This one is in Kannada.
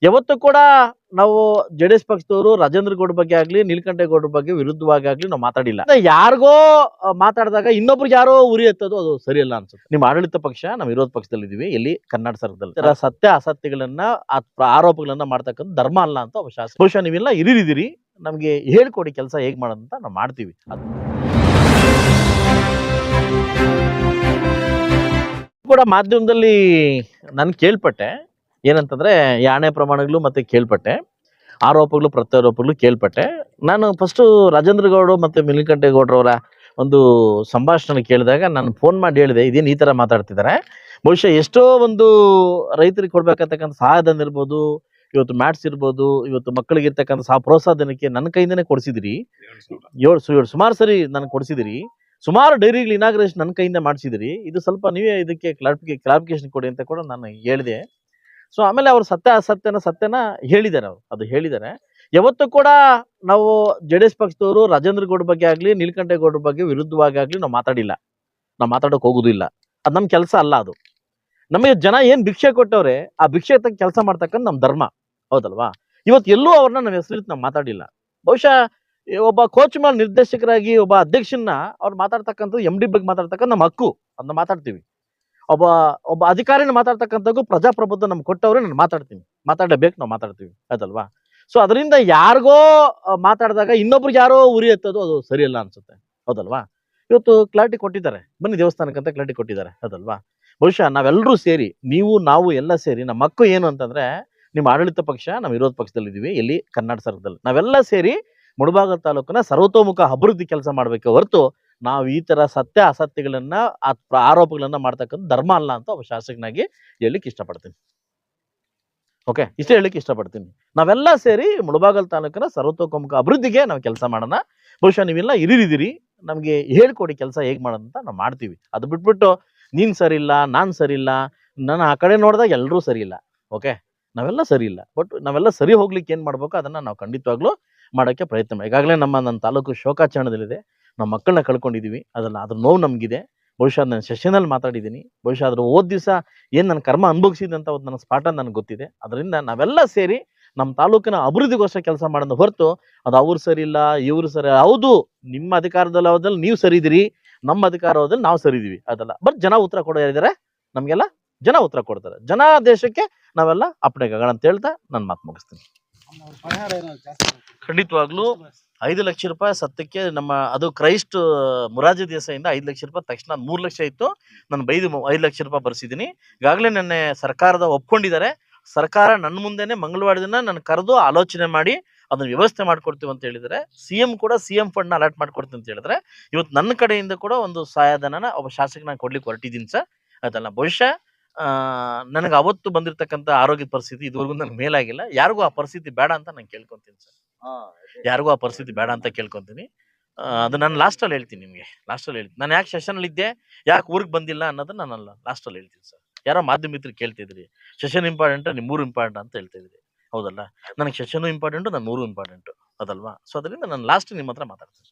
ಯಾವತ್ತೂ ಕೂಡ ನಾವು ಜೆಡಿಎಸ್ ಪಕ್ಷದವರು ರಾಜೇಂದ್ರ ಗೌಡ ಬಗ್ಗೆ ಆಗ್ಲಿ ನೀಲಕಂಠೇಗೌಡರ ಬಗ್ಗೆ ವಿರುದ್ಧವಾಗಿ ಆಗ್ಲಿ ನಾವು ಮಾತಾಡಿಲ್ಲ. ಯಾರಿಗೋ ಮಾತಾಡಿದಾಗ ಇನ್ನೊಬ್ರಿಗೆ ಯಾರೋ ಉರಿ ಎತ್ತೋದು ಅದು ಸರಿಯಲ್ಲ ಅನ್ಸುತ್ತೆ. ನಿಮ್ಮ ಆಡಳಿತ ಪಕ್ಷ ನಾವು ವಿರೋಧ ಪಕ್ಷದಲ್ಲಿ ಇದೀವಿ, ಎಲ್ಲಿ ಕರ್ನಾಟಕ ಸರ್ಕಾರದಲ್ಲಿ ಈ ತರ ಸತ್ಯ ಅಸತ್ಯಗಳನ್ನ ಆರೋಪಗಳನ್ನ ಮಾಡ್ತಕ್ಕಂಥ ಧರ್ಮ ಅಲ್ಲ ಅಂತ ಶಾಸಕ ಬಹುಶಃ ನೀವೆಲ್ಲ ಹಿರಿದಿರಿ, ನಮ್ಗೆ ಹೇಳ್ಕೊಡಿ ಕೆಲಸ ಹೇಗ್ ಮಾಡೋದಂತ ನಾವು ಮಾಡ್ತೀವಿ. ಕೂಡ ಮಾಧ್ಯಮದಲ್ಲಿ ನಾನು ಕೇಳ್ಪಟ್ಟೆ ಏನಂತಂದ್ರೆ ಈ ಆಣೆ ಪ್ರಮಾಣಗಳು ಮತ್ತೆ ಕೇಳ್ಪಟ್ಟೆ, ಆರೋಪಗಳು ಪ್ರತ್ಯಾರೋಪಗಳು ಕೇಳ್ಪಟ್ಟೆ. ನಾನು ಫಸ್ಟ್ ರಾಜೇಂದ್ರ ಗೌಡ ಮತ್ತೆ ನೀಲಕಂಠೇಗೌಡರವರ ಒಂದು ಸಂಭಾಷಣೆ ಕೇಳಿದಾಗ ನಾನು ಫೋನ್ ಮಾಡಿ ಹೇಳಿದೆ, ಇದೇನು ಈ ತರ ಮಾತಾಡ್ತಿದ್ದಾರೆ, ಬಹುಶಃ ಎಷ್ಟೋ ಒಂದು ರೈತರಿಗೆ ಕೊಡ್ಬೇಕಂತಕ್ಕಂಥ ಸಹಾಯಧನ ಇರ್ಬೋದು, ಇವತ್ತು ಮ್ಯಾಟ್ಸ್ ಇರ್ಬೋದು, ಇವತ್ತು ಮಕ್ಕಳಿಗೆ ಇರ್ತಕ್ಕಂಥ ಪ್ರೋತ್ಸಾಹಧನಕ್ಕೆ ನನ್ನ ಕೈಯಿಂದನೇ ಕೊಡಿಸಿದಿರಿ. ಸುಮಾರು ಸರಿ ನನಗೆ ಕೊಡಿಸಿದಿರಿ, ಸುಮಾರು ಡೈರಿಗಳು ಇನಾಗ್ರೇಷನ್ ನನ್ನ ಕೈಯಿಂದ ಮಾಡಿಸಿದಿರಿ. ಇದು ಸ್ವಲ್ಪ ನೀವೇ ಇದಕ್ಕೆ ಕ್ಲಾರಿಫಿಕೇಶನ್ ಕೊಡಿ ಅಂತ ಕೂಡ ನಾನು ಹೇಳಿದೆ. ಸೊ ಆಮೇಲೆ ಅವರು ಸತ್ಯನ ಹೇಳಿದ್ದಾರೆ, ಅವರು ಅದು ಹೇಳಿದ್ದಾರೆ. ಯಾವತ್ತೂ ಕೂಡ ನಾವು ಜೆಡಿಎಸ್ ಪಕ್ಷದವರು ರಾಜೇಂದ್ರ ಗೌಡ ಬಗ್ಗೆ ಆಗ್ಲಿ ನೀಲಕಂಠೇಗೌಡರ ಬಗ್ಗೆ ವಿರುದ್ಧವಾಗಿ ಆಗ್ಲಿ ನಾವು ಮಾತಾಡಿಲ್ಲ, ನಾವು ಮಾತಾಡೋಕೆ ಹೋಗುದಿಲ್ಲ. ಅದು ನಮ್ಮ ಕೆಲಸ ಅಲ್ಲ. ಅದು ನಮಗೆ ಜನ ಏನ್ ಭಿಕ್ಷೆ ಕೊಟ್ಟವ್ರೆ ಆ ಭಿಕ್ಷೆ ತಕ್ಕ ಕೆಲಸ ಮಾಡ್ತಕ್ಕಂಥ ನಮ್ಮ ಧರ್ಮ, ಹೌದಲ್ವಾ? ಇವತ್ತು ಎಲ್ಲೂ ಅವ್ರನ್ನ ನಮ್ಮ ಹೆಸರಿಟ್ಟು ನಾವು ಮಾತಾಡಿಲ್ಲ. ಬಹುಶಃ ಒಬ್ಬ ಕೋಚ್ ಮೇಲೆ ನಿರ್ದೇಶಕರಾಗಿ ಒಬ್ಬ ಅಧ್ಯಕ್ಷನ್ನ ಅವ್ರು ಮಾತಾಡ್ತಕ್ಕಂಥದ್ದು MD ಬಗ್ಗೆ ಮಾತಾಡ್ತಕ್ಕಂಥ ನಮ್ಮ ಹಕ್ಕು, ಅದನ್ನ ಮಾತಾಡ್ತೀವಿ. ಒಬ್ಬ ಅಧಿಕಾರಿನ ಮಾತಾಡ್ತಕ್ಕಂಥದ್ದು ಪ್ರಜಾಪ್ರಭುತ್ವ ನಮ್ಗೆ ಕೊಟ್ಟವ್ರೆ, ನಾನು ಮಾತಾಡ್ತೀನಿ, ಮಾತಾಡಬೇಕು, ನಾವು ಮಾತಾಡ್ತೀವಿ, ಆಯ್ತಲ್ವಾ? ಸೊ ಅದರಿಂದ ಯಾರಿಗೋ ಮಾತಾಡಿದಾಗ ಇನ್ನೊಬ್ರಿಗೆ ಯಾರೋ ಉರಿ ಎತ್ತೋದು ಅದು ಸರಿಯಲ್ಲ ಅನ್ಸುತ್ತೆ, ಹೌದಲ್ವಾ? ಇವತ್ತು ಕ್ಲಾರಿಟಿ ಕೊಟ್ಟಿದ್ದಾರೆ, ಬನ್ನಿ ದೇವಸ್ಥಾನಕ್ಕಂತ ಕ್ಲಾರಿಟಿ ಕೊಟ್ಟಿದ್ದಾರೆ, ಹೌದಲ್ವಾ? ಬಹುಶಃ ನಾವೆಲ್ಲರೂ ಸೇರಿ, ನೀವು ನಾವು ಎಲ್ಲ ಸೇರಿ, ನಮ್ಮ ಹಕ್ಕು ಏನು ಅಂತಂದ್ರೆ, ನಿಮ್ಮ ಆಡಳಿತ ಪಕ್ಷ ನಾವು ವಿರೋಧ ಪಕ್ಷದಲ್ಲಿ ಇದೀವಿ, ಎಲ್ಲಿ ಕರ್ನಾಟಕ ಸರ್ಕಾರದಲ್ಲಿ ನಾವೆಲ್ಲ ಸೇರಿ ಮುಳಬಾಗಿಲು ತಾಲೂಕಿನ ಸರ್ವತೋಮುಖ ಅಭಿವೃದ್ಧಿ ಕೆಲಸ ಮಾಡ್ಬೇಕು ಹೊರತು ನಾವು ಈ ತರ ಸತ್ಯ ಅಸತ್ಯಗಳನ್ನ ಆರೋಪಗಳನ್ನ ಮಾಡ್ತಕ್ಕಂಥ ಧರ್ಮ ಅಲ್ಲ ಅಂತ ಒಬ್ಬ ಶಾಸಕನಾಗಿ ಹೇಳಲಿಕ್ಕೆ ಇಷ್ಟಪಡ್ತೀನಿ. ಓಕೆ, ಇಷ್ಟೇ ಹೇಳಲಿಕ್ಕೆ ಇಷ್ಟಪಡ್ತೀನಿ. ನಾವೆಲ್ಲ ಸೇರಿ ಮುಳಬಾಗಿಲು ತಾಲೂಕಿನ ಸರ್ವತೋಮುಖ ಅಭಿವೃದ್ಧಿಗೆ ನಾವು ಕೆಲಸ ಮಾಡೋಣ. ಬಹುಶಃ ನೀವೆಲ್ಲ ಹಿರಿದಿರಿ, ನಮ್ಗೆ ಹೇಳ್ಕೊಡಿ ಕೆಲಸ ಹೇಗ್ ಮಾಡೋದಂತ ನಾವು ಮಾಡ್ತೀವಿ. ಅದು ಬಿಟ್ಬಿಟ್ಟು ನೀನ್ ಸರಿ ಇಲ್ಲ, ನಾನ್ ಸರಿ ಇಲ್ಲ, ನಾನು ಆ ಕಡೆ ನೋಡಿದಾಗ ಎಲ್ಲರೂ ಸರಿ ಇಲ್ಲ. ಓಕೆ, ನಾವೆಲ್ಲ ಸರಿ ಇಲ್ಲ, ಬಟ್ ನಾವೆಲ್ಲ ಸರಿ ಹೋಗ್ಲಿಕ್ಕೆ ಏನ್ ಮಾಡ್ಬೇಕು ಅದನ್ನ ನಾವು ಖಂಡಿತವಾಗ್ಲೂ ಮಾಡೋಕ್ಕೆ ಪ್ರಯತ್ನ. ಈಗಾಗಲೇ ನನ್ನ ತಾಲೂಕು ಶೋಕಾಚರಣೆದಲ್ಲಿದೆ, ನಮ್ಮ ಮಕ್ಕಳನ್ನ ಕಳ್ಕೊಂಡಿದೀವಿ, ಅದ್ರ ನೋವು ನಮಗಿದೆ. ಬಹುಶಃ ನಾನು ಸೆಷನಲ್ಲಿ ಮಾತಾಡಿದ್ದೀನಿ, ಬಹುಶಃ ಅದ್ರ ದಿವಸ ಏನ್ ನನ್ನ ಕರ್ಮ ಅನುಭವಿಸಿದೆ ಅಂತ ನನ್ನ ಸ್ಪಾಟ ನನಗೆ ಗೊತ್ತಿದೆ. ಅದರಿಂದ ನಾವೆಲ್ಲ ಸೇರಿ ನಮ್ಮ ತಾಲೂಕಿನ ಅಭಿವೃದ್ಧಿಗೋಸ್ಕರ ಕೆಲಸ ಮಾಡೋದು ಹೊರತು ಅದು ಅವ್ರು ಸರಿ ಇಲ್ಲ ಇವ್ರು ಸರಿ. ಹೌದು, ನಿಮ್ಮ ಅಧಿಕಾರದಲ್ಲಿ ನೀವು ಸರಿ ಇದೀರಿ, ನಮ್ಮ ಅಧಿಕಾರದಲ್ಲಿ ನಾವು ಸರಿ ಇದೀವಿ, ಅದಲ್ಲ. ಬಟ್ ಜನ ಉತ್ತರ ಕೊಡೋರಿದ್ದಾರೆ, ನಮ್ಗೆಲ್ಲ ಜನ ಉತ್ತರ ಕೊಡ್ತಾರೆ. ಜನ ದೇಶಕ್ಕೆ ನಾವೆಲ್ಲ ಅಪ್ಪಣೆಗಳ ಅಂತ ಹೇಳ್ತಾ ನನ್ನ ಮಾತು ಮುಗಿಸ್ತೀನಿ. ಖಂಡಿತವಾಗ್ಲೂ 5 ಲಕ್ಷ ರೂಪಾಯಿ ಸತ್ಯಕ್ಕೆ ನಮ್ಮ ಅದು ಕ್ರೈಸ್ಟ್ ಮುರಾರ್ಜಿ ದೇಸಾಯಿಂದ 5 ಲಕ್ಷ ರೂಪಾಯಿ ತಕ್ಷಣ 3 ಲಕ್ಷ ಇತ್ತು, ನಾನು 5 ಲಕ್ಷ ರೂಪಾಯಿ ಬರ್ಸಿದ್ದೀನಿ. ಈಗಾಗಲೇ ನೆನ್ನೆ ಸರ್ಕಾರದ ಒಪ್ಕೊಂಡಿದ್ದಾರೆ. ಸರ್ಕಾರ ನನ್ನ ಮುಂದೆನೆ ಮಂಗಳವಾರ ದಿನ ನನ್ನ ಕರೆದು ಆಲೋಚನೆ ಮಾಡಿ ಅದನ್ನ ವ್ಯವಸ್ಥೆ ಮಾಡ್ಕೊಡ್ತೀವಿ ಅಂತ ಹೇಳಿದ್ರೆ, CM ಕೂಡ CM ಫಂಡ್ ನ ಅಲಾಟ್ ಮಾಡ್ಕೊಡ್ತೀನಿ ಅಂತ ಹೇಳಿದ್ರೆ, ಇವತ್ತು ನನ್ನ ಕಡೆಯಿಂದ ಕೂಡ ಒಂದು ಸಹಾಯಧನನ ಒಬ್ಬ ಶಾಸಕನ ಕೊಡ್ಲಿಕ್ಕೆ ಹೊರಟಿದ್ದೀನಿ ಸರ್, ಅದಲ್ಲ. ಬಹುಶಃ ನನಗೆ ಅವತ್ತು ಬಂದಿರತಕ್ಕಂಥ ಆರೋಗ್ಯದ ಪರಿಸ್ಥಿತಿ ಇದುವರೆಗೂ ನನಗೆ ಮೇಲಾಗಿಲ್ಲ. ಯಾರಿಗೂ ಆ ಪರಿಸ್ಥಿತಿ ಬೇಡ ಅಂತ ನಾನು ಕೇಳ್ಕೊಂತೀನಿ ಸರ್, ಯಾರಿಗೂ ಆ ಪರಿಸ್ಥಿತಿ ಬೇಡ ಅಂತ ಕೇಳ್ಕೊಂತೀನಿ. ಅದು ನಾನು ಲಾಸ್ಟಲ್ಲಿ ಹೇಳ್ತೀನಿ, ನಿಮಗೆ ಲಾಸ್ಟಲ್ಲಿ ಹೇಳ್ತೀನಿ. ನಾನು ಯಾಕೆ ಸೆಷನ್ ಇದ್ದೆ, ಯಾಕೆ ಊರಿಗೆ ಬಂದಿಲ್ಲ ಅನ್ನೋದನ್ನ ನಾನು ಲಾಸ್ಟಲ್ಲಿ ಹೇಳ್ತೀನಿ ಸರ್. ಯಾರೋ ಮಾಧ್ಯಮ ಮಿತ್ರರು ಕೇಳ್ತಿದ್ರಿ, ಸೆಷನ್ ಇಂಪಾರ್ಟೆಂಟ್, ನಿಮ್ಮೂರು ಇಂಪಾರ್ಟೆಂಟ್ ಅಂತ ಹೇಳ್ತಿದ್ರಿ, ಹೌದಲ್ಲ? ನನಗೆ ಸೆಷನ್ ಇಂಪಾರ್ಟೆಂಟು, ನನ್ನ ಊರು ಇಂಪಾರ್ಟೆಂಟು, ಅದಲ್ವಾ? ಸೊ ಅದರಿಂದ ನಾನು ಲಾಸ್ಟ್ ನಿಮ್ಮ ಹತ್ರ ಮಾತಾಡ್ತೀನಿ.